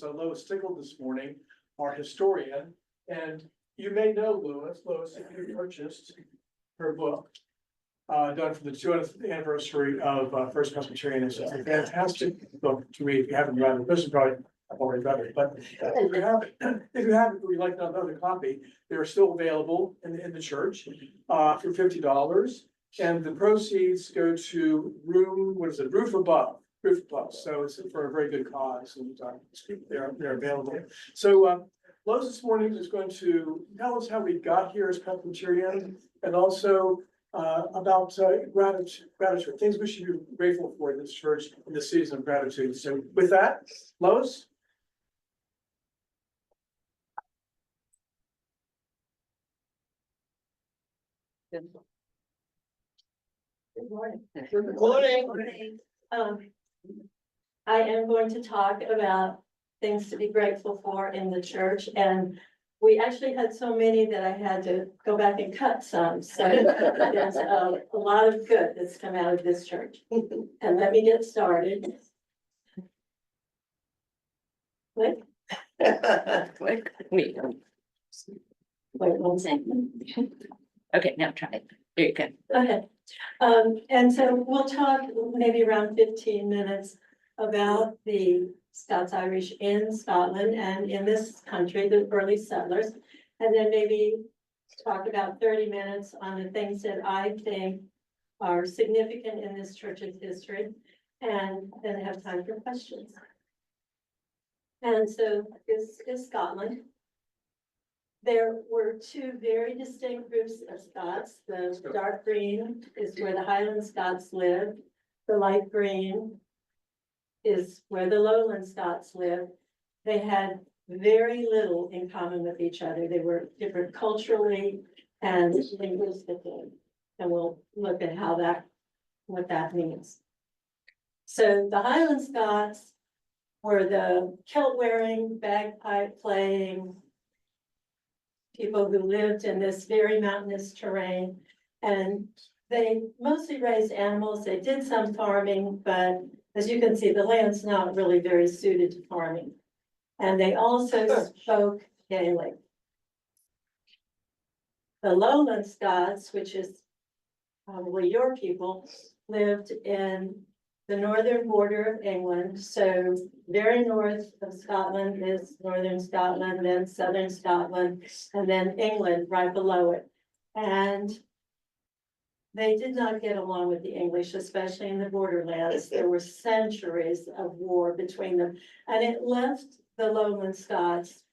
Lois Stickell this morning, our historian, and you may know Lois. Lois, if you purchased her book, done for the 200th anniversary of First Presbyterian. It's a fantastic book to read. If you haven't read it, this is probably I've already read it, but if you haven't, or you'd like another copy, they're still available in the church for $50, and the proceeds go to Roof Above. So it's for a very good cause, and they're available. So Lois this morning is going to tell us how we got here as Presbyterian, and also about gratitude, things we should be grateful for in this church in the season of gratitude. So with that, Lois. Good morning. Good morning. I am going to talk about things to be grateful for in the church, and we actually had so many that I had to go back and cut some. So there's a lot of good that's come out of this church. And let me get started. Click. Click. Wait, Wait 1 second. okay, now try it. There you go. Okay, and so we'll talk maybe around 15 minutes about the Scots-Irish in Scotland and in this country, the early settlers. And then maybe talk about 30 minutes on the things that I think are significant in this church's history, and then have time for questions. And so this is Scotland. There were two very distinct groups of Scots. The dark green is where the Highland Scots lived. The light green is where the Lowland Scots lived. They had very little in common with each other. They were different culturally and linguistically. And we'll look at what that means. So the Highland Scots were the kilt-wearing, bagpipe-playing people who lived in this very mountainous terrain. And they mostly raised animals. They did some farming, but as you can see, the land's not really very suited to farming. And they also spoke Gaelic. The Lowland Scots, which is probably your people, lived in the northern border of England. So very north of Scotland is northern Scotland, then southern Scotland, and then England right below it. And they did not get along with the English, especially in the borderlands. There were centuries of war between them, and it left the Lowland Scots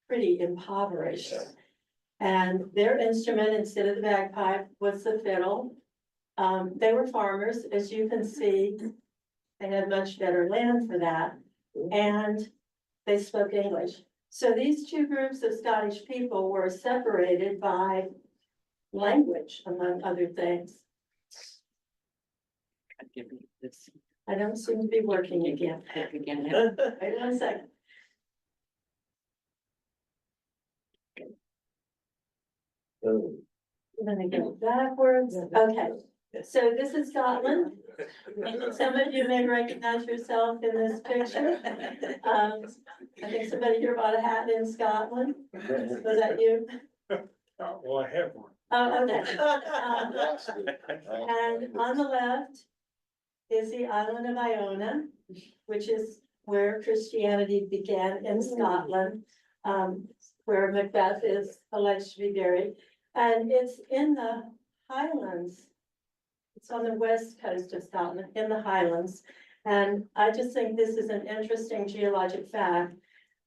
pretty impoverished. And their instrument, instead of the bagpipe, was the fiddle. They were farmers, as you can see. They had much better land for that, and they spoke English. So these two groups of Scottish people were separated by language, among other things. I don't seem to be working again. Wait 1 second. I'm gonna go backwards. Okay, so this is Scotland. Some of you may recognize yourself in this picture. I think somebody here bought a hat in Scotland. Was that you? Well, I have one. Oh, okay. And on the left is the island of Iona, which is where Christianity began in Scotland, where Macbeth is alleged to be buried. And it's in the Highlands. It's on the west coast of Scotland, in the Highlands. And I just think this is an interesting geologic fact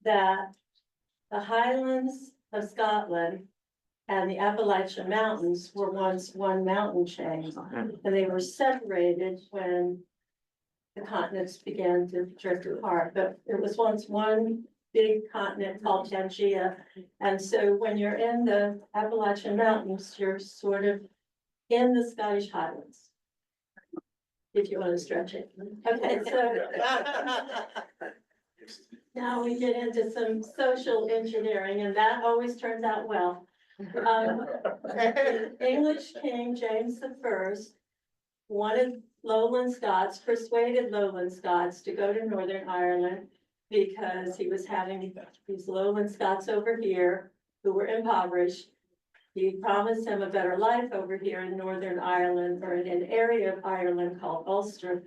that the Highlands of Scotland and the Appalachian Mountains were once one mountain chain, and they were separated when the continents began to drift apart. But it was once one big continent called Pangaea. And so when you're in the Appalachian Mountains, you're sort of in the Scottish Highlands, if you want to stretch it. Okay, so now we get into some social engineering, and that always turns out well. English King James I wanted Lowland Scots, persuaded Lowland Scots to go to Northern Ireland because he was having these lowland Scots over here who were impoverished. He promised them a better life over here in Northern Ireland, or in an area of Ireland called Ulster.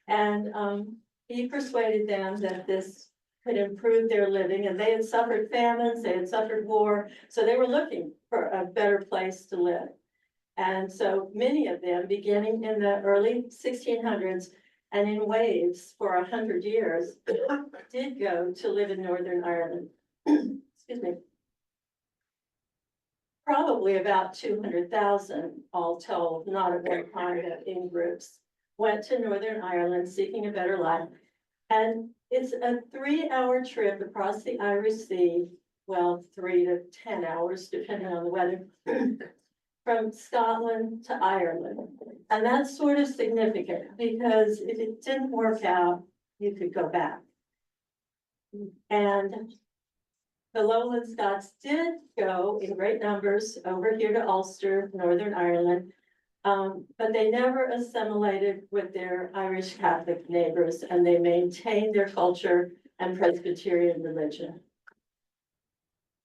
And he persuaded them that this could improve their living, and they had suffered famines, they had suffered war, so they were looking for a better place to live. And so many of them, beginning in the early 1600s and in waves for 100 years, did go to live in Northern Ireland. Excuse me. Probably about 200,000 all told, not at one time, but in groups, went to Northern Ireland seeking a better life. And it's a 3-hour trip across the Irish Sea, well, 3 to 10 hours, depending on the weather, from Scotland to Ireland. And that's sort of significant because if it didn't work out, you could go back. And the Lowland Scots did go in great numbers over here to Ulster, Northern Ireland, but they never assimilated with their Irish Catholic neighbors, and they maintained their culture and Presbyterian religion.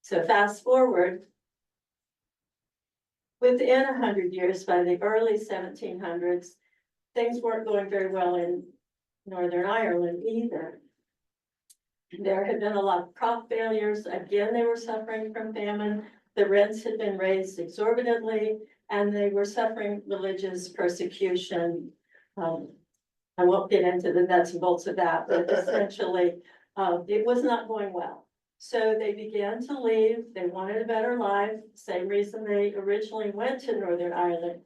So fast forward, within 100 years, by the early 1700s, things weren't going very well in Northern Ireland either. There had been a lot of crop failures. Again, they were suffering from famine. The rents had been raised exorbitantly, and they were suffering religious persecution. I won't get into the nuts and bolts of that, but essentially, it was not going well. So they began to leave. They wanted a better life, same reason they originally went to Northern Ireland.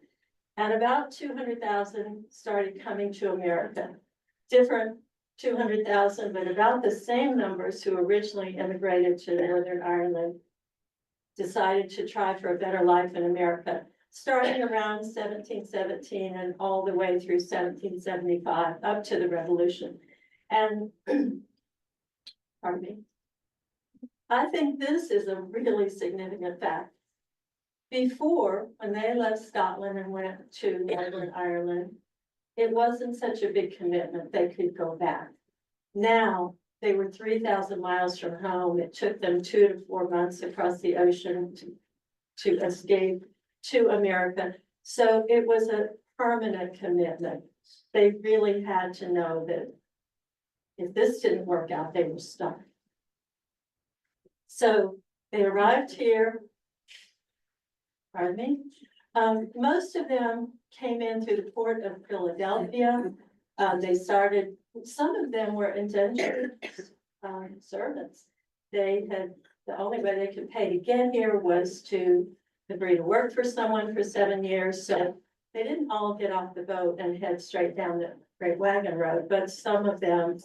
And about 200,000 started coming to America. Different 200,000, but about the same numbers who originally immigrated to Northern Ireland decided to try for a better life in America, starting around 1717 and all the way through 1775, up to the Revolution. And, pardon me, I think this is a really significant fact. Before, when they left Scotland and went to Northern Ireland, it wasn't such a big commitment, they could go back. Now, they were 3,000 miles from home. It took them 2 to 4 months across the ocean to escape to America. So it was a permanent commitment. They really had to know that if this didn't work out, they were stuck. So they arrived here. Pardon me. Most of them came in through the port of Philadelphia. They started, some of them were indentured servants. They had, the only way they could pay to get here was to agree to work for someone for 7 years. So they didn't all get off the boat and head straight down the Great Wagon Road, but some of them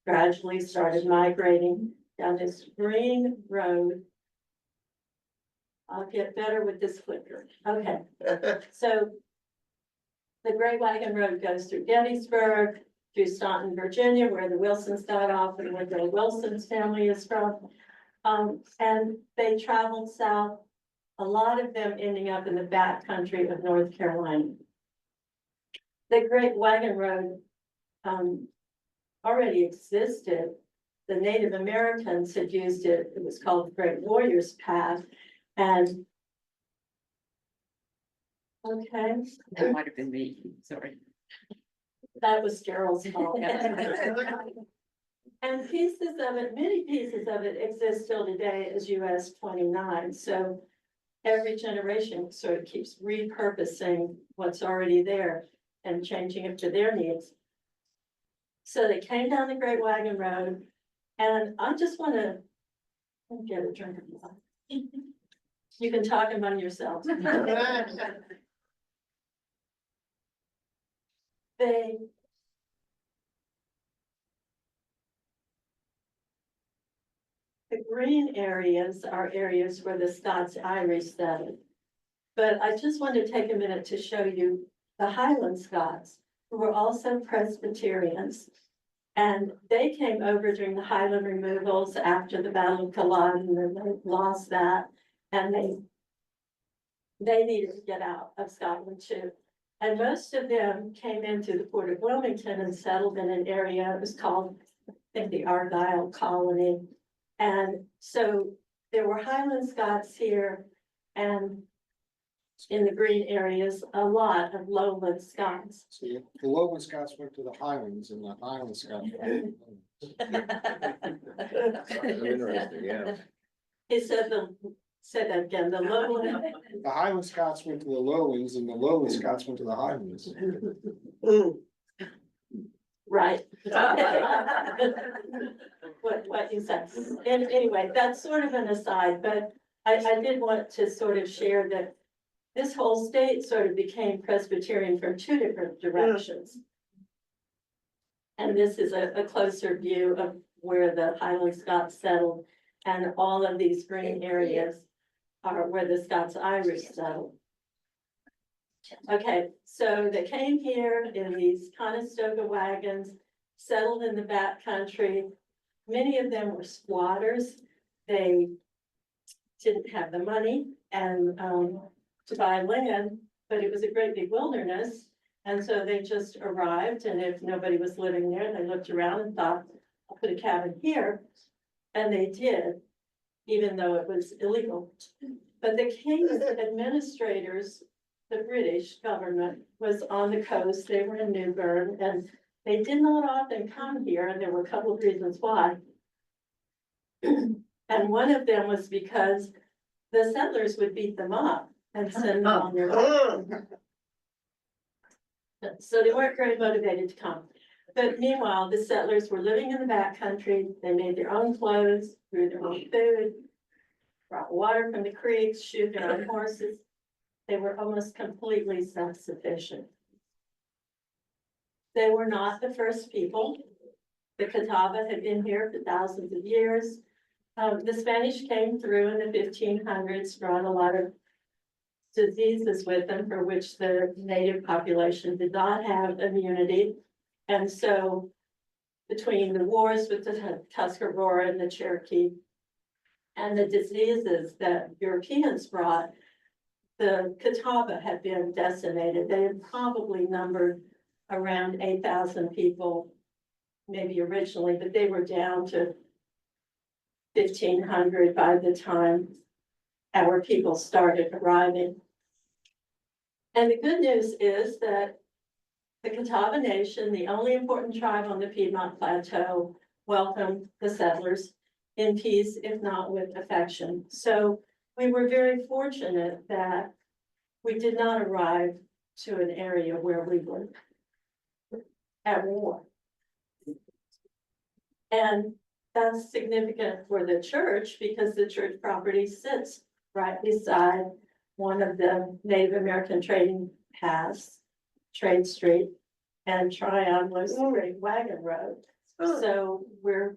gradually started migrating down this green road. I'll get better with this clicker. Okay, so the Great Wagon Road goes through Gettysburg, through Staunton, Virginia, where the Wilsons got off and where the Wilsons family is from. And they traveled south, a lot of them ending up in the back country of North Carolina. The Great Wagon Road already existed. The Native Americans had used it. It was called the Great Warriors Path. And okay. That might have been me, sorry. That was Carol's fault. And pieces of it, many pieces of it exist still today as US 29. So every generation sort of keeps repurposing what's already there and changing it to their needs. So they came down the Great Wagon Road, and I just want to get a drink of water. You can talk among yourselves. The green areas are areas where the Scots-Irish settled. But I just want to take a minute to show you the Highland Scots, who were also Presbyterians. And they came over during the Highland removals after the Battle of Culloden, and they lost that. And they needed to get out of Scotland too. And most of them came in through the port of Wilmington and settled in an area that was called think the Argyle colony. And so there were Highland Scots here and in the green areas, a lot of lowland Scots. So the Lowland Scots went to the Highlands and the Highland Scots. Interesting, yeah. He said said that again, the lowland. The Highland Scots went to the Lowlands and the Lowland Scots went to the Highlands. Right. What you said. And anyway, that's sort of an aside, but I did want to sort of share that this whole state sort of became Presbyterian from two different directions. And this is a closer view of where the Highland Scots settled, and all of these green areas are where the Scots Irish settled. Okay, so they came here in these Conestoga wagons, settled in the back country. Many of them were squatters. They didn't have the money and to buy land, but it was a great big wilderness. And so they just arrived, and if nobody was living there, they looked around and thought, I'll put a cabin here. And they did, even though it was illegal. But the king's administrators, the British government, was on the coast. They were in New Bern, and they did not often come here, and there were a couple of reasons why. And one of them was because the settlers would beat them up and send them on their way. So they weren't very motivated to come. But meanwhile, the settlers were living in the backcountry. They made their own clothes, grew their own food, brought water from the creeks, shoed their own horses. They were almost completely self-sufficient. They were not the first people. The Catawba had been here for thousands of years. The Spanish came through in the 1500s, brought a lot of diseases with them for which the native population did not have immunity. And so between the wars with the Tuscarora and the Cherokee and the diseases that Europeans brought, the Catawba had been decimated. They had probably numbered around 8,000 people, maybe originally, but they were down to 1,500 by the time our people started arriving. And the good news is that the Catawba Nation, the only important tribe on the Piedmont Plateau, welcomed the settlers in peace, if not with affection. So we were very fortunate that we did not arrive to an area where we were at war. And that's significant for the church because the church property sits right beside one of the Native American trading paths, Trade Street, and Tryon was Great Wagon Road. So we're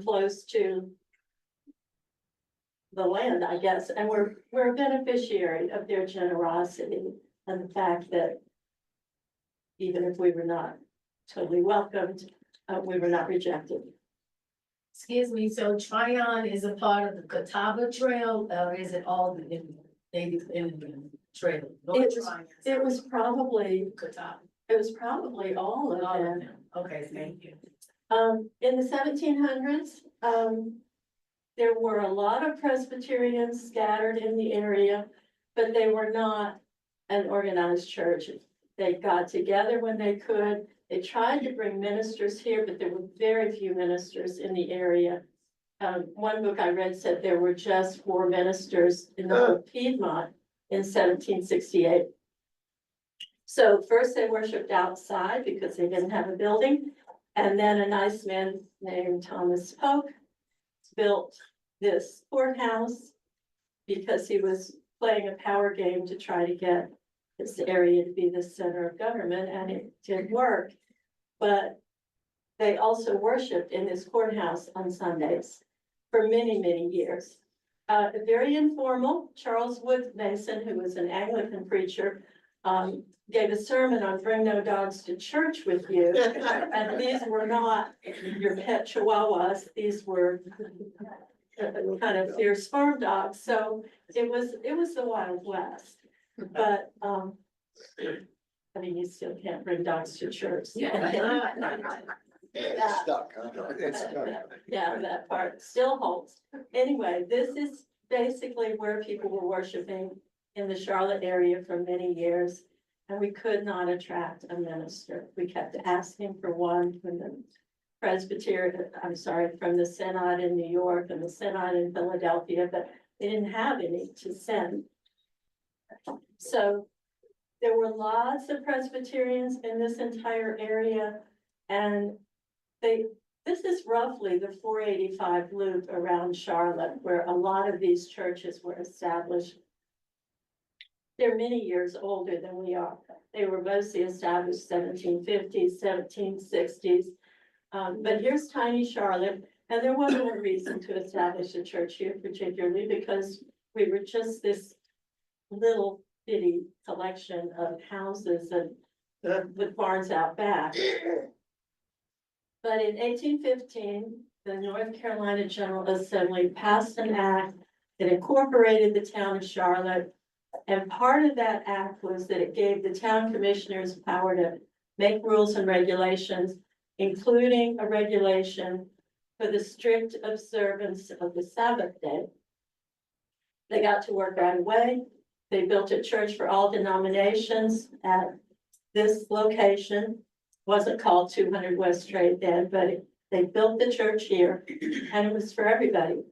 close to the land, I guess, and we're a beneficiary of their generosity and the fact that even if we were not totally welcomed, we were not rejected. Excuse me, so Tryon is a part of the Catawba Trail, or is it all the Native Indian Trail? It was probably Catawba. all of All of them. them. Okay, thank you. In the 1700s, there were a lot of Presbyterians scattered in the area, but they were not an organized church. They got together when they could. They tried to bring ministers here, but there were very few ministers in the area. One book I read said there were just 4 ministers in the whole Piedmont in 1768. So first they worshiped outside because they didn't have a building. And then a nice man named Thomas Polk built this courthouse because he was playing a power game to try to get this area to be the center of government, and it did work. But they also worshiped in this courthouse on Sundays for many, many years. Very informal. Charles Wood Mason, who was an Anglican preacher, gave a sermon on bring no dogs to church with you. And these were not your pet chihuahuas. These were kind of fierce farm dogs. So it was the Wild West. But, I mean, you still can't bring dogs to church. So. It's stuck, huh? It's stuck. Yeah, that part still holds. Anyway, this is basically where people were worshiping in the Charlotte area for many years. And we could not attract a minister. We kept asking for one from the from the Synod in New York and the Synod in Philadelphia, but they didn't have any to send. So there were lots of Presbyterians in this entire area, and this is roughly the 485 loop around Charlotte, where a lot of these churches were established. They're many years older than we are. They were mostly established 1750s, 1760s. But here's tiny Charlotte, and there wasn't a reason to establish a church here particularly because we were just this little bitty collection of houses and with barns out back. But in 1815, the North Carolina General Assembly passed an act that incorporated the town of Charlotte. And part of that act was that it gave the town commissioners power to make rules and regulations, including a regulation for the strict observance of the Sabbath day. They got to work right away. They built a church for all denominations at this location. Wasn't called 200 West Trade then, but they built the church here and it was for everybody.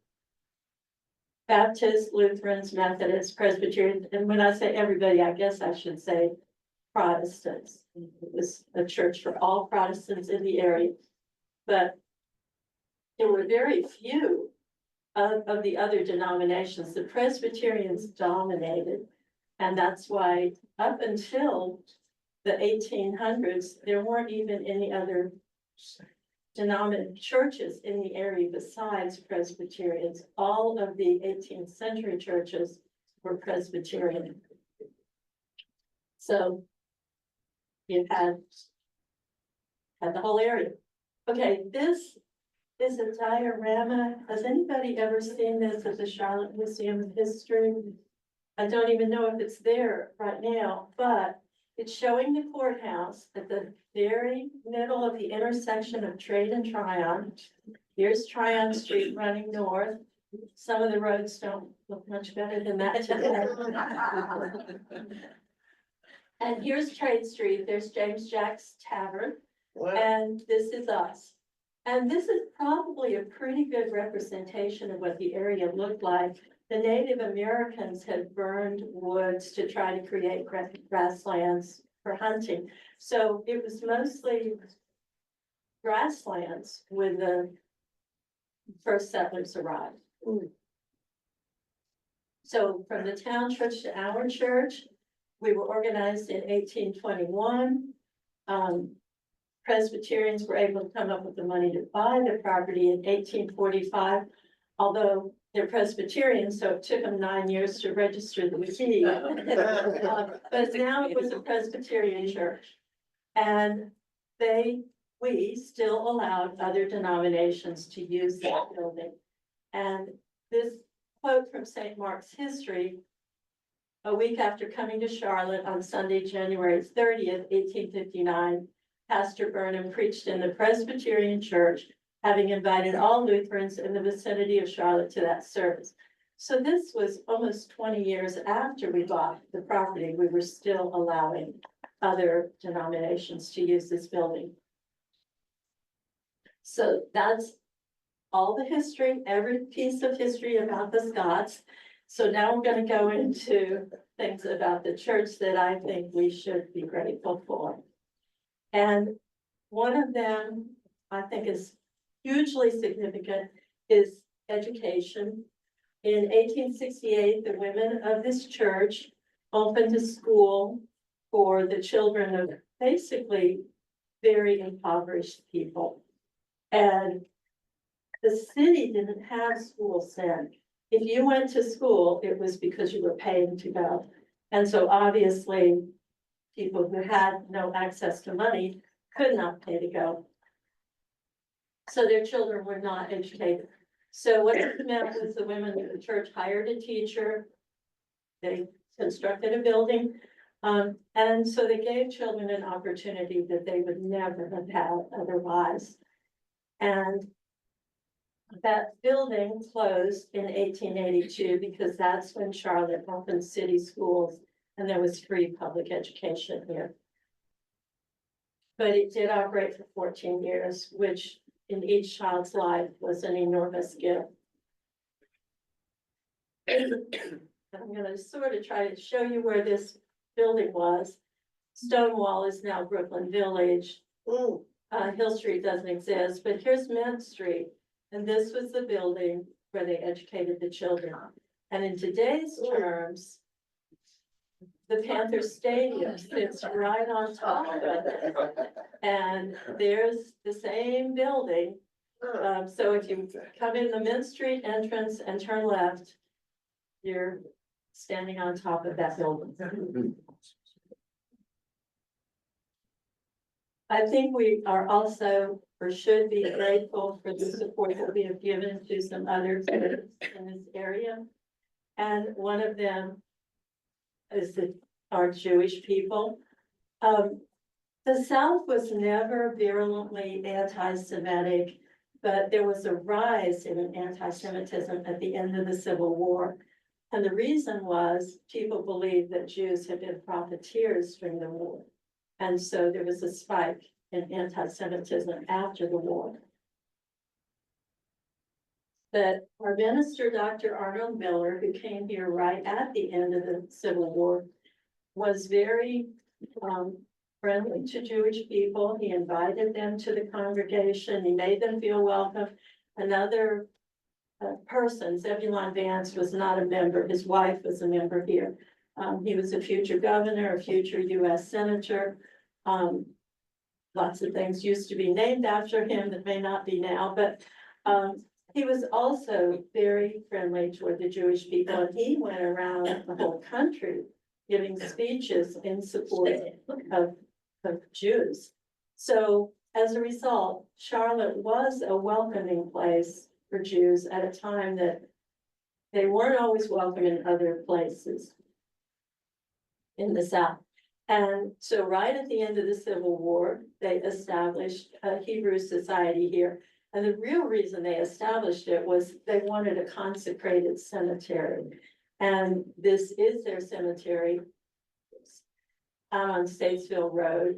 Baptists, Lutherans, Methodists, Presbyterians, and when I say everybody, I guess I should say Protestants. It was a church for all Protestants in the area. But there were very few of the other denominations. The Presbyterians dominated. And that's why up until the 1800s, there weren't even any other denominated churches in the area besides Presbyterians. All of the 18th century churches were Presbyterian. So you had the whole area. Okay, this is a diorama. Has anybody ever seen this at the Charlotte Museum of History? I don't even know if it's there right now, but it's showing the courthouse at the very middle of the intersection of Trade and Tryon. Here's Tryon Street running north. Some of the roads don't look much better than that today. And here's Trade Street. There's James Jack's Tavern. And this is us. And this is probably a pretty good representation of what the area looked like. The Native Americans had burned woods to try to create grasslands for hunting. So it was mostly grasslands when the first settlers arrived. So from the town church to our church, we were organized in 1821. Presbyterians were able to come up with the money to buy the property in 1845, although they're Presbyterians, so it took them 9 years to register the fee. But now it was a Presbyterian church. And we still allowed other denominations to use that building. And this quote from St. Mark's History, a week after coming to Charlotte on Sunday, January 30th, 1859, Pastor Burnham preached in the Presbyterian church, having invited all Lutherans in the vicinity of Charlotte to that service. So this was almost 20 years after we bought the property. We were still allowing other denominations to use this building. So that's all the history, every piece of history about the Scots. So now we're going to go into things about the church that I think we should be grateful for. And one of them I think is hugely significant is education. In 1868, the women of this church opened a school for the children of basically very impoverished people. And the city didn't have schools then. If you went to school, it was because you were paying to go. And so obviously, people who had no access to money could not pay to go. So their children were not educated. So what it meant was the women of the church hired a teacher. They constructed a building. And so they gave children an opportunity that they would never have had otherwise. And that building closed in 1882 because that's when Charlotte opened city schools and there was free public education here. But it did operate for 14 years, which in each child's life was an enormous gift. I'm gonna sort of try to show you where this building was. Stonewall is now Brooklyn Village. Hill Street doesn't exist, but here's Mint Street. And this was the building where they educated the children. And in today's terms, the Panther Stadium sits right on top of it. And there's the same building. So if you come in the Mint Street entrance and turn left, you're standing on top of that building. I think we are also, or should be grateful for the support that we have given to some other groups in this area. And one of them is our Jewish people. The South was never virulently anti-Semitic, but there was a rise in anti-Semitism at the end of the Civil War. And the reason was people believed that Jews had been profiteers during the war. And so there was a spike in anti-Semitism after the war. But our minister, Dr. Arnold Miller, who came here right at the end of the Civil War, was very friendly to Jewish people. He invited them to the congregation. He made them feel welcome. Another person, Zebulon Vance, was not a member. His wife was a member here. He was a future governor, a future US senator. Lots of things used to be named after him that may not be now, but he was also very friendly toward the Jewish people. And he went around the whole country giving speeches in support of Jews. So as a result, Charlotte was a welcoming place for Jews at a time that they weren't always welcome in other places in the South. And so right at the end of the Civil War, they established a Hebrew society here. And the real reason they established it was they wanted a consecrated cemetery. And this is their cemetery out on Statesville Road.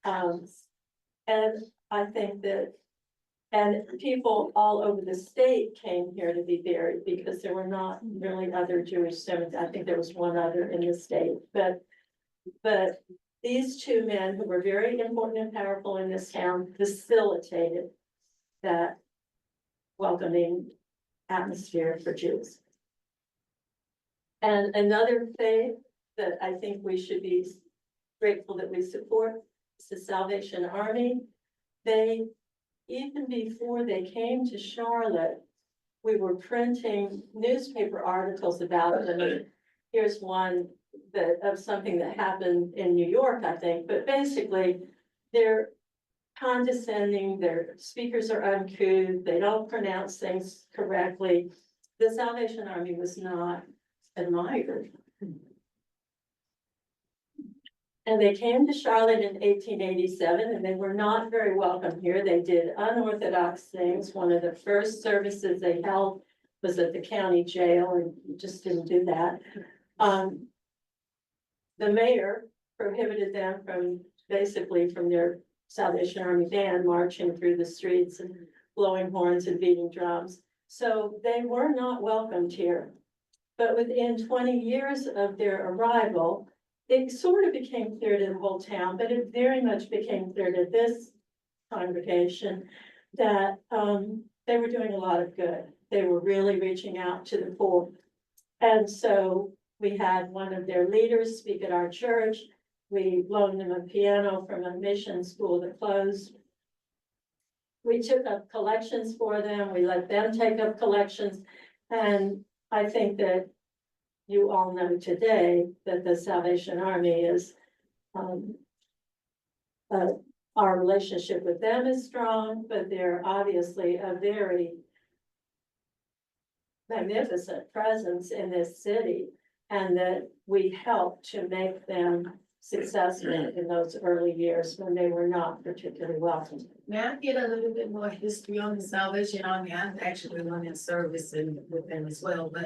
And I think that, and people all over the state came here to be buried because there were not really other Jewish cemeteries. I think there was one other in the state, but these two men who were very important and powerful in this town facilitated that welcoming atmosphere for Jews. And another thing that I think we should be grateful that we support is the Salvation Army. They, even before they came to Charlotte, we were printing newspaper articles about them. Here's one of something that happened in New York, I think, but basically they're condescending, their speakers are uncouth, they don't pronounce things correctly. The Salvation Army was not admired. And they came to Charlotte in 1887 and they were not very welcome here. They did unorthodox things. One of the first services they held was at the county jail and just didn't do that. The mayor prohibited them from their Salvation Army band marching through the streets and blowing horns and beating drums. So they were not welcomed here. But within 20 years of their arrival, it sort of became clear to the whole town, but it very much became clear to this congregation that they were doing a lot of good. They were really reaching out to the poor. And so we had one of their leaders speak at our church. We loaned them a piano from a mission school that closed. We took up collections for them. We let them take up collections. And I think that you all know today that the Salvation Army is, our relationship with them is strong, but they're obviously a very magnificent presence in this city, and that we help to make them successful in those early years when they were not particularly wealthy. May I get a little bit more history on the Salvation Army? I've actually run in service with them as well, but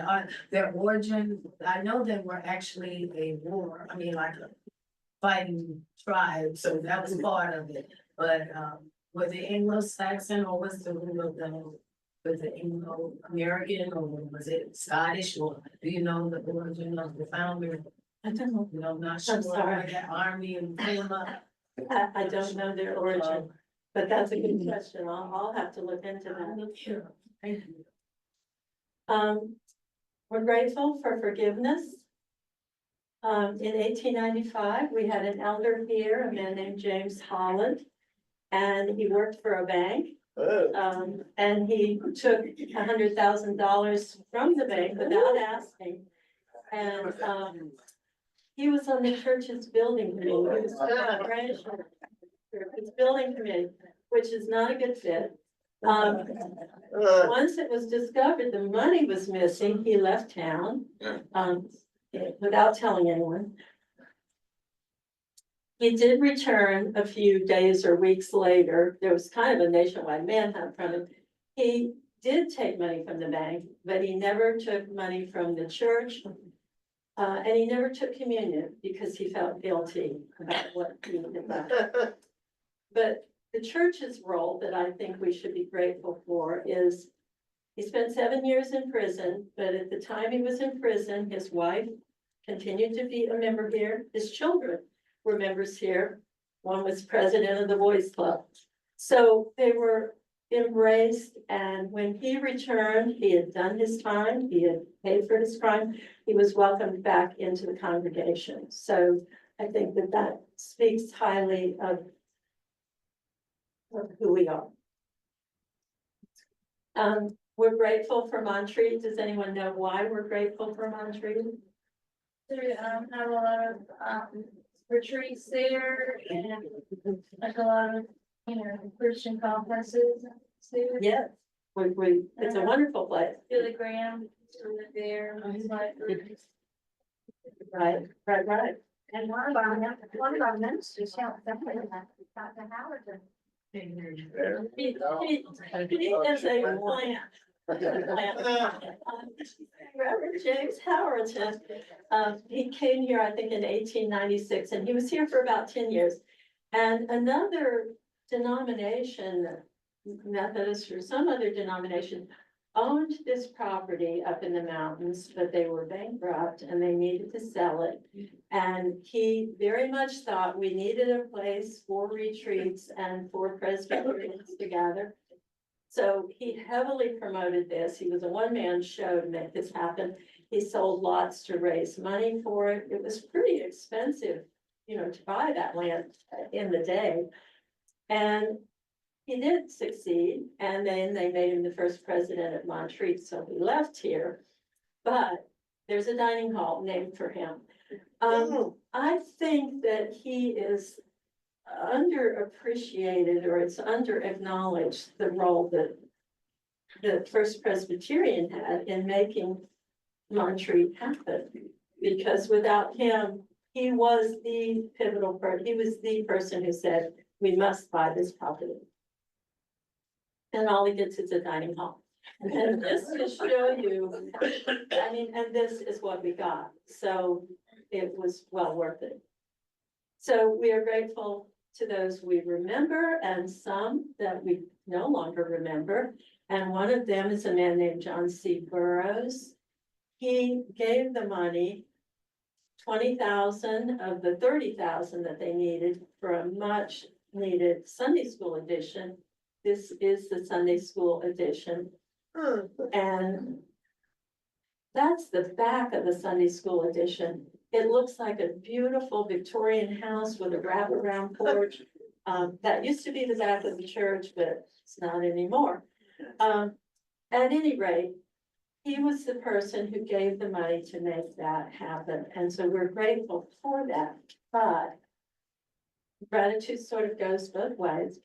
their origin, I know they were actually a war, I mean, like a fighting tribe, so that was part of it. But, was it Anglo-Saxon or was it Anglo-American or was it Scottish or do you know the origin of the founder? I don't know. You know, not sure I'm sorry. where that army and came up. I don't know their origin, but that's a good question. I'll have to look into that. Thank you. We're grateful for forgiveness. In 1895, we had an elder here, a man named James Holland, and he worked for a bank. And he took $100,000 from the bank without asking. And, he was on the church's building committee. He was on the branch of its building committee, which is not a good fit. Once it was discovered the money was missing, he left town, without telling anyone. He did return a few days or weeks later. There was kind of a nationwide manhunt from him. He did take money from the bank, but he never took money from the church. And he never took communion because he felt guilty about what he had done. But the church's role that I think we should be grateful for is he spent 7 years in prison, but at the time he was in prison, his wife continued to be a member here. His children were members here. One was president of the Boys Club. So they were embraced, and when he returned, he had done his time, he had paid for his crime, he was welcomed back into the congregation. So I think that speaks highly of who we are. We're grateful for Montreat. Does anyone know why we're grateful for Montreat? There, have a lot of, retreats there and like a lot of, Christian conferences there. Yes, it's a wonderful place. Billy Graham was there. Right. And one of our ministers helped them with that, Dr. Howard. He is a plant. Reverend James Howerton, he came here, I think, in 1896, and he was here for about 10 years. And another denomination, Methodist or some other denomination, owned this property up in the mountains, but they were bankrupt and they needed to sell it. And he very much thought we needed a place for retreats and for Presbyterians to gather. So he heavily promoted this. He was a one-man show to make this happen. He sold lots to raise money for it. It was pretty expensive, to buy that land in the day. And he did succeed, and then they made him the first president of Montreat, so he left here. But there's a dining hall named for him. I think that he is underappreciated, or it's under-acknowledged, the role that the First Presbyterian had in making Montreat happen. Because without him, he was the pivotal part. He was the person who said, we must buy this property. And all he gets is a dining hall. And just to show you, and this is what we got. So it was well worth it. So we are grateful to those we remember and some that we no longer remember. And one of them is a man named John C. Burroughs. He gave the money, 20,000 of the 30,000 that they needed for a much needed Sunday school edition. This is the Sunday school edition. And that's the back of the Sunday school edition. It looks like a beautiful Victorian house with a wraparound porch. That used to be the back of the church, but it's not anymore. At any rate, he was the person who gave the money to make that happen. And so we're grateful for that. But gratitude sort of goes both ways.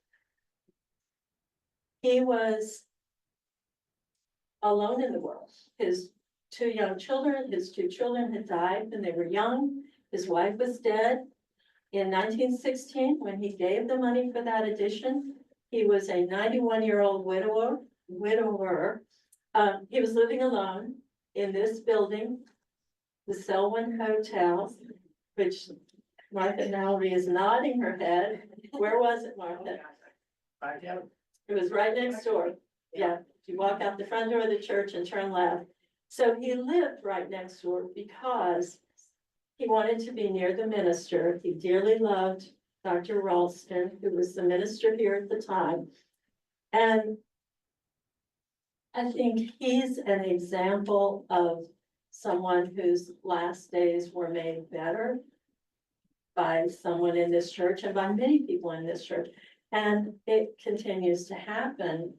He was alone in the world. His two children had died when they were young. His wife was dead. In 1916, when he gave the money for that addition, he was a 91-year-old widower. He was living alone in this building, the Selwyn Hotel, which Martha Nowry is nodding her head. Where was it, Martha? It was right next door. Yeah, you walk out the front door of the church and turn left. So he lived right next door because he wanted to be near the minister. He dearly loved Dr. Ralston, who was the minister here at the time. And I think he's an example of someone whose last days were made better by someone in this church and by many people in this church. And it continues to happen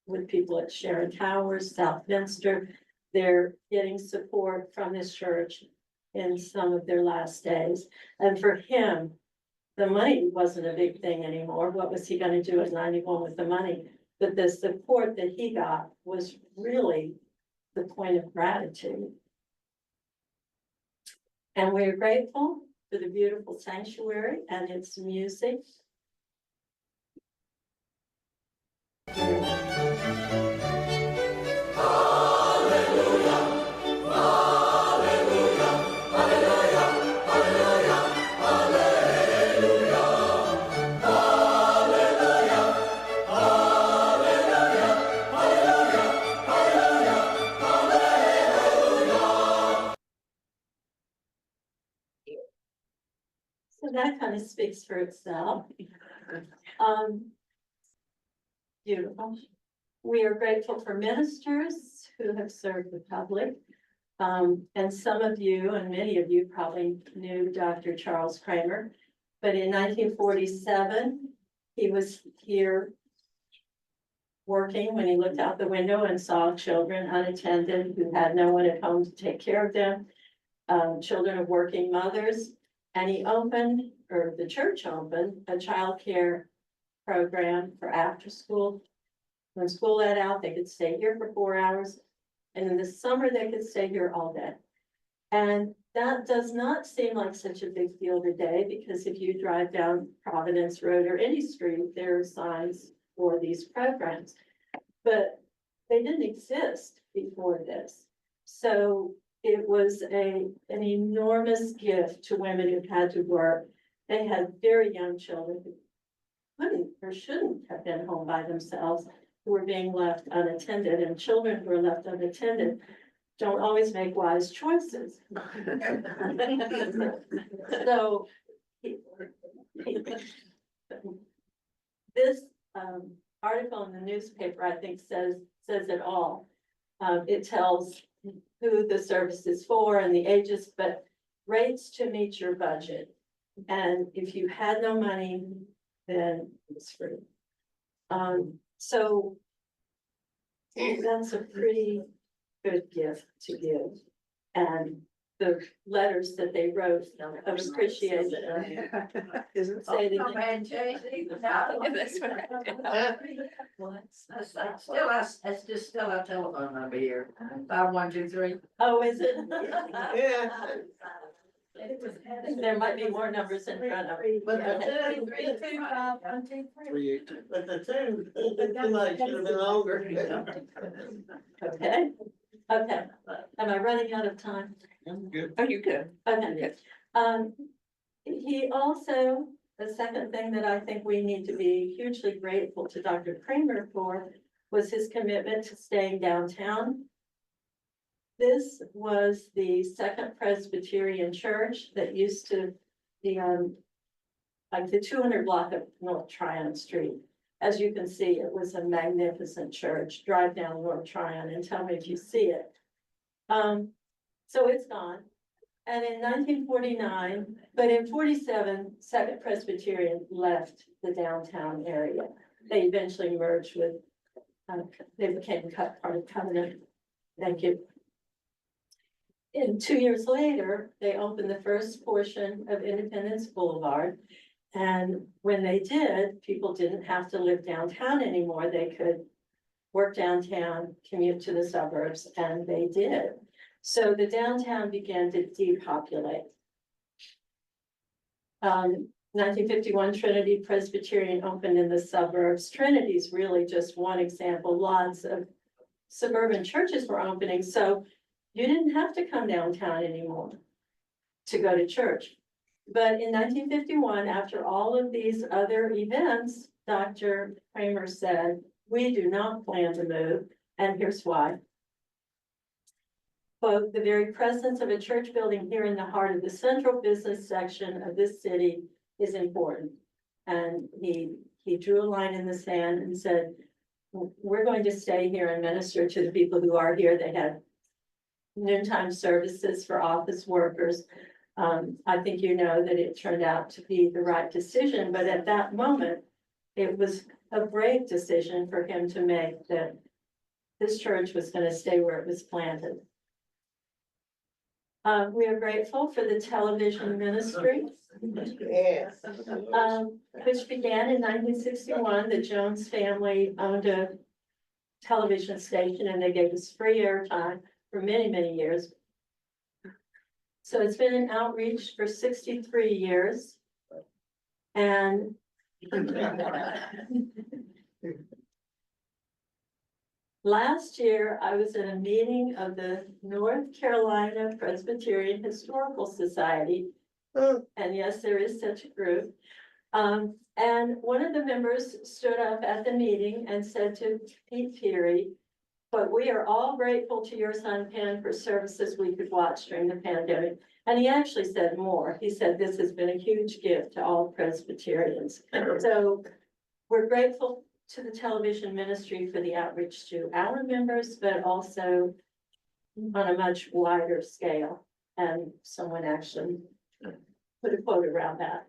with people at Sharon Towers, Southminster. They're getting support from this church in some of their last days. And for him, the money wasn't a big thing anymore. What was he going to do at 91 with the money? But the support that he got was really the point of gratitude. And we're grateful for the beautiful sanctuary and its music. So that kind of speaks for itself. Beautiful. We are grateful for ministers who have served the public. And some of you, and many of you probably knew Dr. Charles Kramer, but in 1947, he was here working when he looked out the window and saw children unattended who had no one at home to take care of them, children of working mothers. And he opened, or the church opened, a child care program for after school. When school let out, they could stay here for 4 hours. And in the summer, they could stay here all day. And that does not seem like such a big deal today, because if you drive down Providence Road or any street, there are signs for these programs. But they didn't exist before this. So it was an enormous gift to women who had to work. They had very young children who couldn't or shouldn't have been home by themselves, who were being left unattended, and children who were left unattended don't always make wise choices. So this article in the newspaper, I think, says it all. It tells who the service is for and the ages, but rates to meet your budget. And if you had no money, then it's free. So that's a pretty good gift to give. And the letters that they wrote of appreciation. Isn't Say it No, again. man, Jay, That's what I I just still have telephone number here, 5123. Oh, is it? Yeah. There might be more numbers in front of me. But the Okay. 382. But the two, somebody should have been longer. Okay, okay. Am I running out of time? Good. Oh, you could. Okay. He also, the second thing that I think we need to be hugely grateful to Dr. Kramer for was his commitment to staying downtown. This was the Second Presbyterian Church that used to be on like the 200 block of North Tryon Street. As you can see, it was a magnificent church. Drive down North Tryon and tell me if you see it. So it's gone. And in 1949, but in 47, Second Presbyterian left the downtown area. They eventually merged with, they became part of Covenant. Thank you. And 2 years later, they opened the first portion of Independence Boulevard. And when they did, people didn't have to live downtown anymore. They could work downtown, commute to the suburbs, and they did. So the downtown began to depopulate. 1951 Trinity Presbyterian opened in the suburbs. Trinity is really just one example. Lots of suburban churches were opening, so you didn't have to come downtown anymore to go to church. But in 1951, after all of these other events, Dr. Kramer said, we do not plan to move, and here's why. Quote, the very presence of a church building here in the heart of the central business section of this city is important. And he drew a line in the sand and said, we're going to stay here and minister to the people who are here. They had noontime services for office workers. I think you know that it turned out to be the right decision, but at that moment, it was a brave decision for him to make, that this church was going to stay where it was planted. We are grateful for the television ministry, Yes. which began in 1961. The Jones family owned a television station and they gave us free airtime for many, many years. So it's been an outreach for 63 years. And last year, I was at a meeting of the North Carolina Presbyterian Historical Society. And yes, there is such a group. And one of the members stood up at the meeting and said to Pete Peary, but we are all grateful to your son Penn for services we could watch during the pandemic. And he actually said more. He said, this has been a huge gift to all Presbyterians. So we're grateful to the television ministry for the outreach to our members, but also on a much wider scale. And someone actually put a quote around that.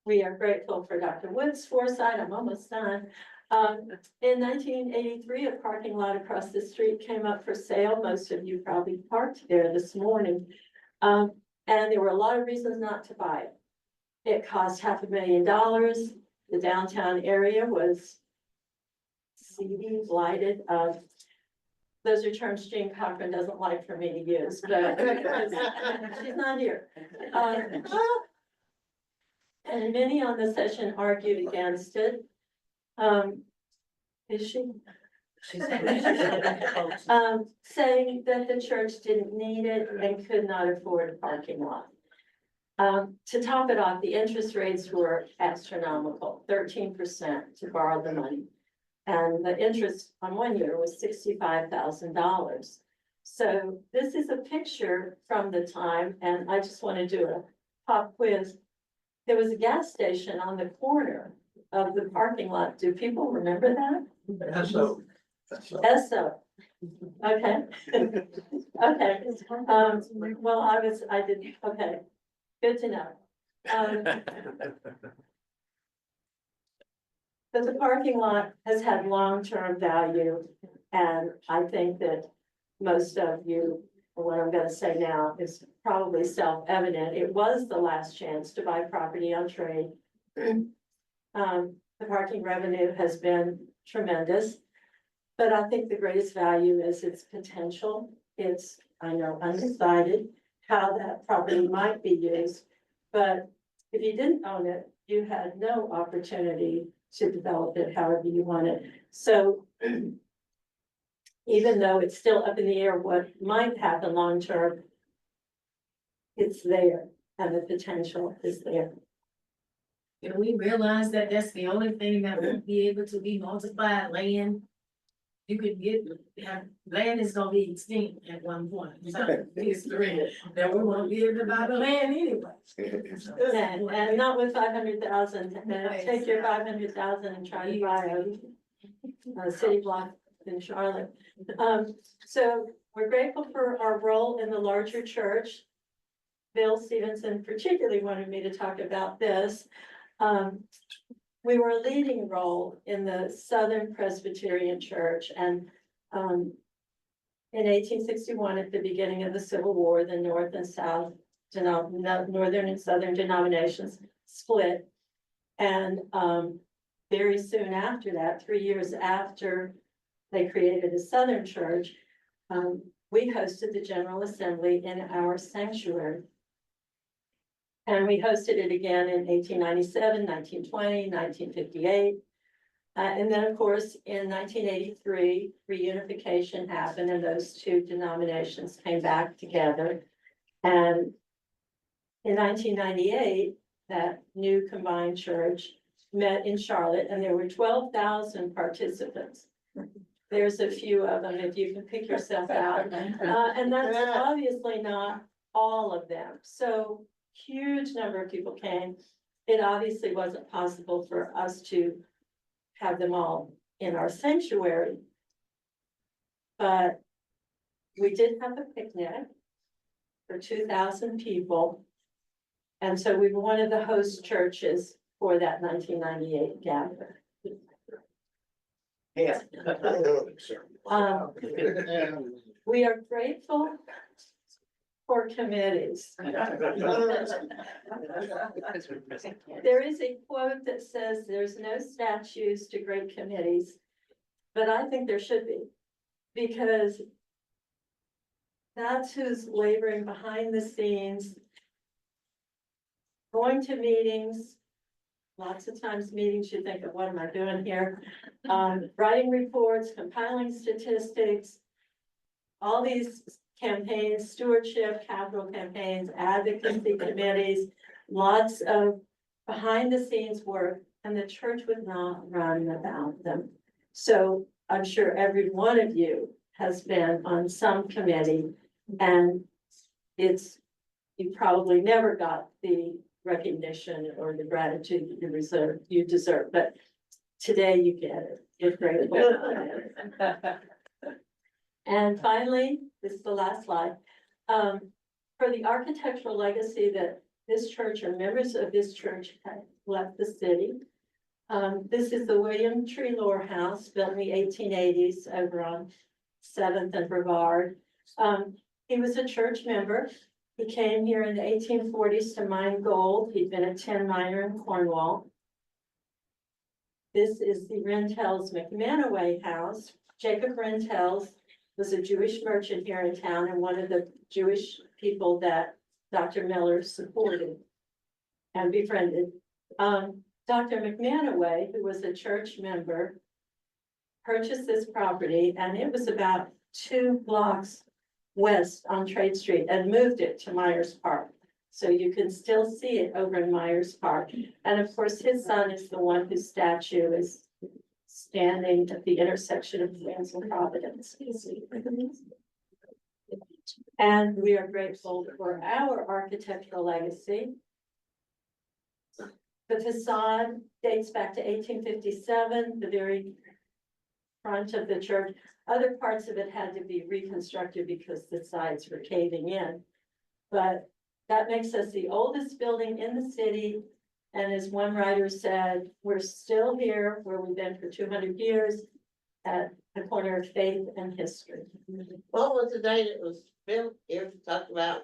We are grateful for Dr. Wood's foresight. I'm almost done. In 1983, a parking lot across the street came up for sale. Most of you probably parked there this morning. And there were a lot of reasons not to buy it. It cost $500,000. The downtown area was seedy, blighted. Those are terms Jane Cochran doesn't like for me to use, but she's not here. And many on the session argued against it. Is she? Saying that the church didn't need it and could not afford a parking lot. To top it off, the interest rates were astronomical, 13% to borrow the money. And the interest on 1 year was $65,000. So this is a picture from the time, and I just want to do a pop quiz. There was a gas station on the corner of the parking lot. Do people remember that? So. Esso. Okay. Okay. Well, I didn't, okay. Good to know. But the parking lot has had long-term value. And I think that most of you, what I'm gonna say now is probably self-evident. It was the last chance to buy property on trade. The parking revenue has been tremendous, but I think the greatest value is its potential. It's, I know, undecided how that property might be used, but if you didn't own it, you had no opportunity to develop it however you want it. So even though it's still up in the air what might happen long-term, it's there and the potential is there. And we realize that that's the only thing that will be able to be multiplied, land. You could get, land is gonna be extinct at one point. It's three, then we won't be able to buy the land anyway. And not with 500,000, take your 500,000 and try to buy a city block in Charlotte. So we're grateful for our role in the larger church. Bill Stevenson particularly wanted me to talk about this. We were a leading role in the Southern Presbyterian Church, and in 1861, at the beginning of the Civil War, the North and South, Northern and Southern denominations split. And very soon after that, 3 years after they created a Southern church, we hosted the General Assembly in our sanctuary. And we hosted it again in 1897, 1920, 1958. And then, of course, in 1983, reunification happened and those two denominations came back together. And in 1998, that new combined church met in Charlotte and there were 12,000 participants. There's a few of them if you can pick yourself out. And that's obviously not all of them. So huge number of people came. It obviously wasn't possible for us to have them all in our sanctuary. But we did have a picnic for 2,000 people. And so we were one of the host churches for that 1998 gathering. Yeah. We are grateful for committees. There is a quote that says there's no statues to great committees, but I think there should be, because that's who's laboring behind the scenes, going to meetings. Lots of times meetings, you think of what am I doing here? Writing reports, compiling statistics, all these campaigns, stewardship, capital campaigns, advocacy committees, lots of behind the scenes work, and the church would not run without them. So I'm sure every one of you has been on some committee, and you probably never got the recognition or the gratitude you deserve, but today you get it. You're grateful. And finally, this is the last slide. For the architectural legacy that this church or members of this church have left the city. This is the William Treelor House built in the 1880s over on 7th and Brevard. He was a church member. He came here in the 1840s to mine gold. He'd been a tin miner in Cornwall. This is the Rentels McManaway house. Jacob Rentels was a Jewish merchant here in town and one of the Jewish people that Dr. Miller supported and befriended. Dr. McManaway, who was a church member, purchased this property and it was about 2 blocks west on Trade Street and moved it to Myers Park. So you can still see it over in Myers Park. And of course, his son is the one whose statue is standing at the intersection of Queens and Providence. And we are grateful for our architectural legacy. The facade dates back to 1857, the very front of the church. Other parts of it had to be reconstructed because the sides were caving in. But that makes us the oldest building in the city. And as one writer said, we're still here where we've been for 200 years at the corner of faith and history. What was the date it was built? You talked about,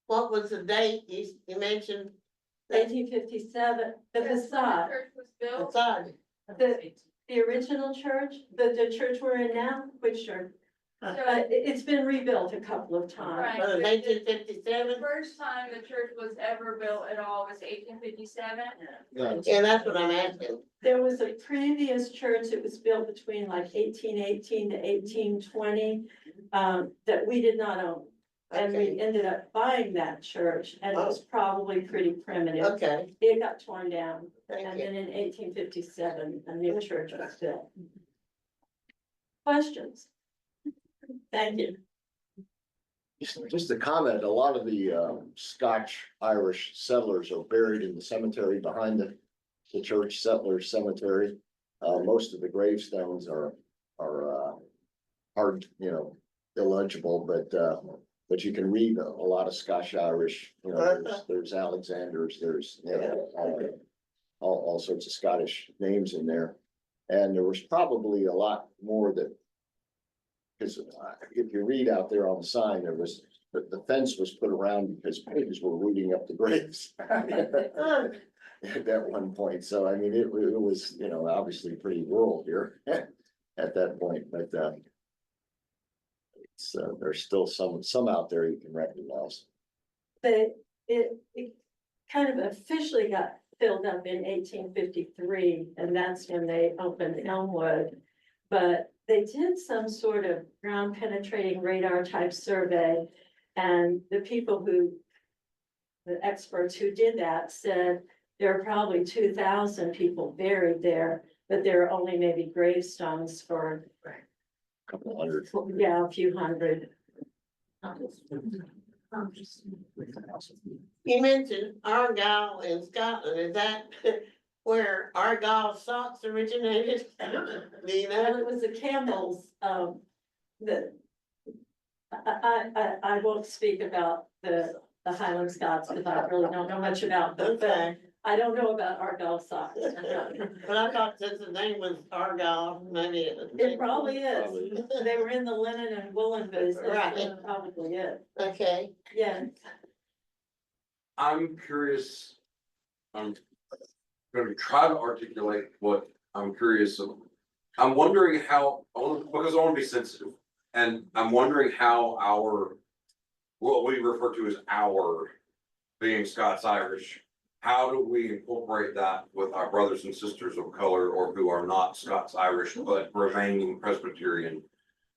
what was the date you mentioned? 1857, the facade, Church was built. Facade. the original church, the church we're in now, which church? It's been rebuilt a couple of times. Right. Was it The 1857? first time the church was ever built at all was 1857. Yeah, that's what I'm asking. There was a previous church that was built between like 1818 to 1820, that we did not own. And Okay, we ended up buying that church and it was probably pretty primitive. okay, It got torn down. thank And you. then in 1857, a new church was built. Questions? Thank you. Just a comment, a lot of the Scotch Irish settlers are buried in the cemetery behind the church settlers cemetery. Most of the gravestones are hard, illegible, but you can read a lot of Scotch Irish, there's Alexanders, there's, all sorts of Scottish names in there. And there was probably a lot more that, because if you read out there on the sign, there was, the fence was put around because pigs were rooting up the graves. At that one point, so I mean, it was, obviously pretty rural here at that point, but there's still some out there you can recognize. But it kind of officially got filled up in 1853, and that's when they opened Elmwood. But they did some sort of ground penetrating radar type survey, and the people who, the experts who did that said there are probably 2,000 people buried there, but there are only maybe gravestones for, Couple hundred. yeah, a few hundred. You mentioned Argyle in Scotland, is that where Argyle socks originated? Do you Well, know? it was the Campbells, the. I won't speak about the Highland Scots, because I really don't know much about them, but Okay, I don't know about Argyle socks. but I thought since the name was Argyle, maybe it was. It probably Probably. is, they were in the linen and woolen business, Right. that's probably it, Okay, yeah. I'm curious, I'm gonna try to articulate what I'm curious of. I'm wondering how, because I wanna be sensitive, and I'm wondering how what we refer to as our, being Scots-Irish, how do we incorporate that with our brothers and sisters of color or who are not Scots-Irish but remaining Presbyterian?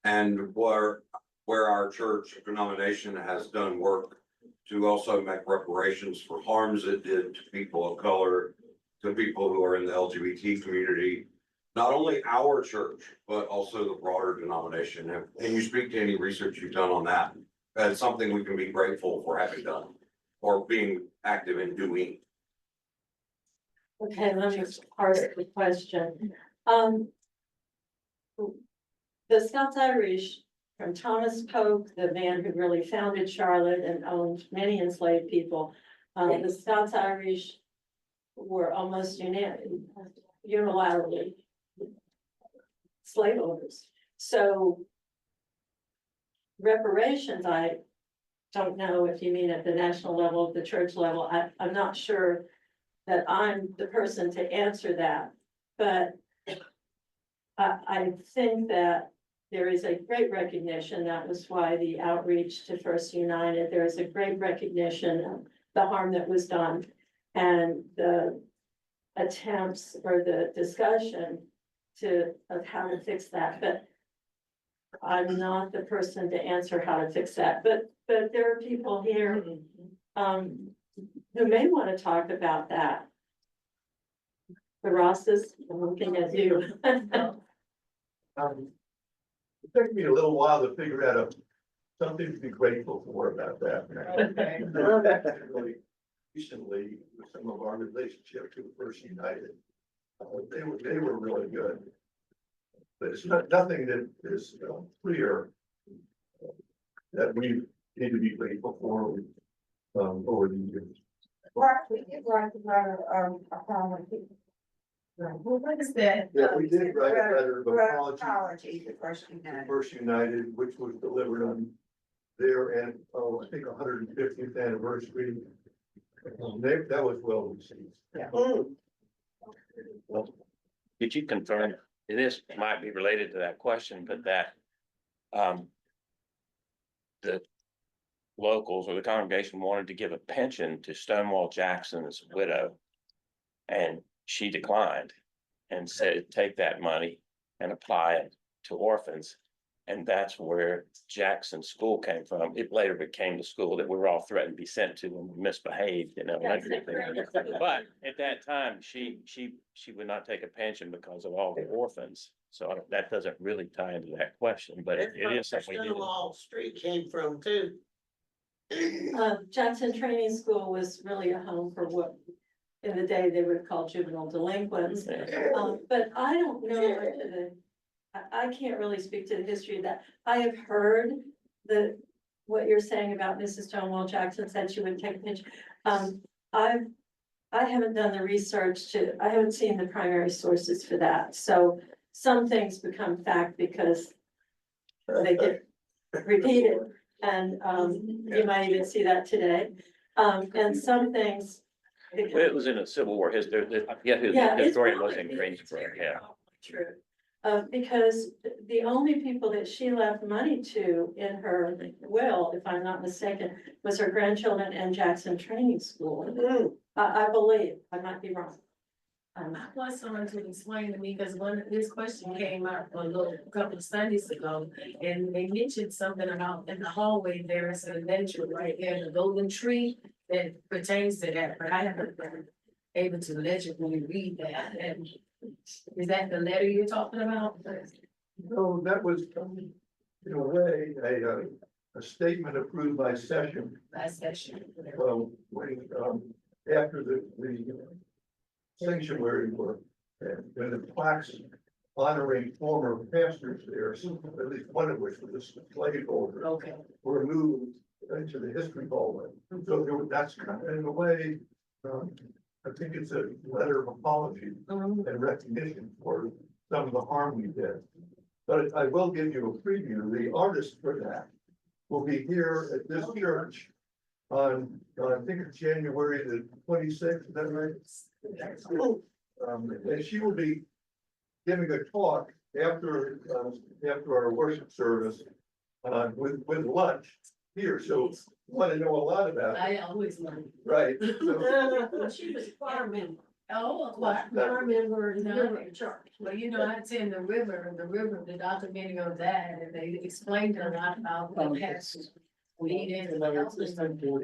And where our church denomination has done work to also make reparations for harms it did to people of color, to people who are in the LGBT community. Not only our church, but also the broader denomination. Can you speak to any research you've done on that? As something we can be grateful for having done or being active in doing. Okay, let me parse the question. The Scots Irish, from Thomas Pope, the man who really founded Charlotte and owned many enslaved people, the Scots Irish were almost unilaterally slave owners. So reparations, I don't know if you mean at the national level, the church level, I'm not sure that I'm the person to answer that, but I think that there is a great recognition, that was why the outreach to First United, there is a great recognition of the harm that was done and the attempts or the discussion of how to fix that, but I'm not the person to answer how to fix that, but there are people here who may want to talk about that. The Rosses, I'm looking at you. It took me a little while to figure out something to be grateful for about that. Really, recently, with some of our relationship to First United, they were really good. But it's nothing that is clear that we need to be grateful for over the years. We did write the letter of apology. Well, what is that? Yeah, we did write a letter of apology Apology to First to United. First United, which was delivered on their and I think 150th anniversary. That was well received. Could you confirm, and this might be related to that question, but that the locals or the congregation wanted to give a pension to Stonewall Jackson's widow, and she declined and said, take that money and apply it to orphans. And that's where Jackson School came from. It later became the school that we were all threatened to be sent to when we misbehaved in elementary. But at that time, she would not take a pension because of all the orphans. So that doesn't really tie into that question, but it is something we did. Stonewall Street came from too. Jackson Training School was really a home for what in the day they would call juvenile delinquents. But I don't know I can't really speak to the history of that. I have heard what you're saying about Mrs. Stonewall Jackson said she would take a pension. I haven't done the research I haven't seen the primary sources for that. So some things become fact because they get repeated. And you might even see that today. And some things. Well, it was in a Civil War history. I forget who the Yeah, it's historian was probably in Greensboro, yeah. True. Because the only people that she left money to in her will, if I'm not mistaken, was her grandchildren and Jackson Training School. I believe, I might be wrong. I want someone to explain to me, because this question came up a couple of Sundays ago, and they mentioned something about in the hallway, there is an adventure right there, the golden tree that pertains to that, but I haven't been able to legibly read that, and is that the letter you're talking about? No, that was, in a way, a statement approved by session, Last session. when, after the sanctuary work, and the plaques honoring former pastors there, at least one of which was a slave holder, Okay. were moved into the history hallway. So that's kind of, in a way, I think it's a letter of apology and recognition for some of the harm we did. But I will give you a preview. The artist for that will be here at this church on, I think it's January the 26th, is that right? And she will be giving a talk after our worship service, with lunch here. So want to know a lot about it. I always learn. Right. So, She was a choir member. Oh, a choir Choir member in the river church. Well, you know, I attend the river, the documentary of that, and they explained a lot about what happened. Leading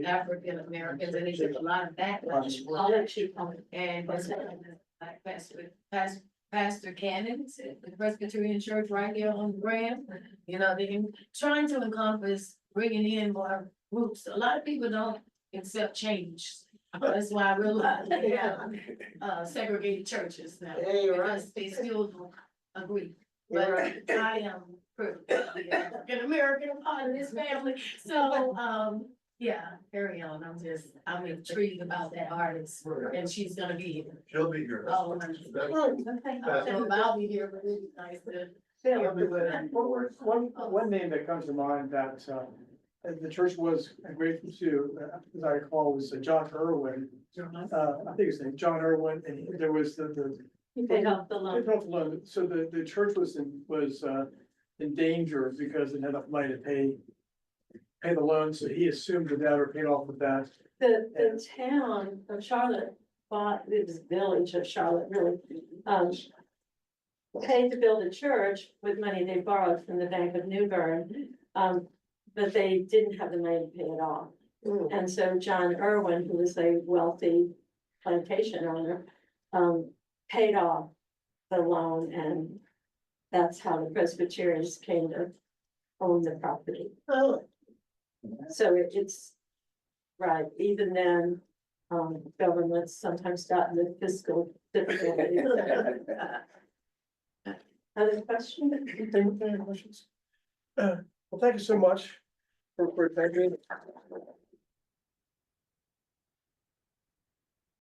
African Americans, and they did a lot of backlash. I'll let you comment. And that's like Pastor Cannon, the Presbyterian Church right here on Graham. You know, they're trying to encompass bringing in more groups. A lot of people don't accept change. That's why I realize they have segregated churches now, Yeah, you're right. because they still don't agree. But I am African American, part of this family, so, yeah, carry on, I'm intrigued about that artist, and she's gonna be here. she'll be here. Oh, Okay. I don't know if I'll be here, but it'd be nice to. One name that comes to mind that, the church was grateful to, as I recall, was John Irwin. I think his name, John Irwin, and there was the. He paid off the loan. Paid off the loan. So the church was in danger because it had enough money to pay the loan, so he assumed the debt or paid off the debt. The town of Charlotte bought, this village of Charlotte really, paid to build a church with money they borrowed from the Bank of New Bern. But they didn't have the money to pay it off. And so John Irwin, who was a wealthy plantation owner, paid off the loan, and that's how the Presbyterians came to own the property. Oh, So it's, right, even then, governments sometimes got in the fiscal difficulties. Other questions? Any questions? Well, thank you so much for attending.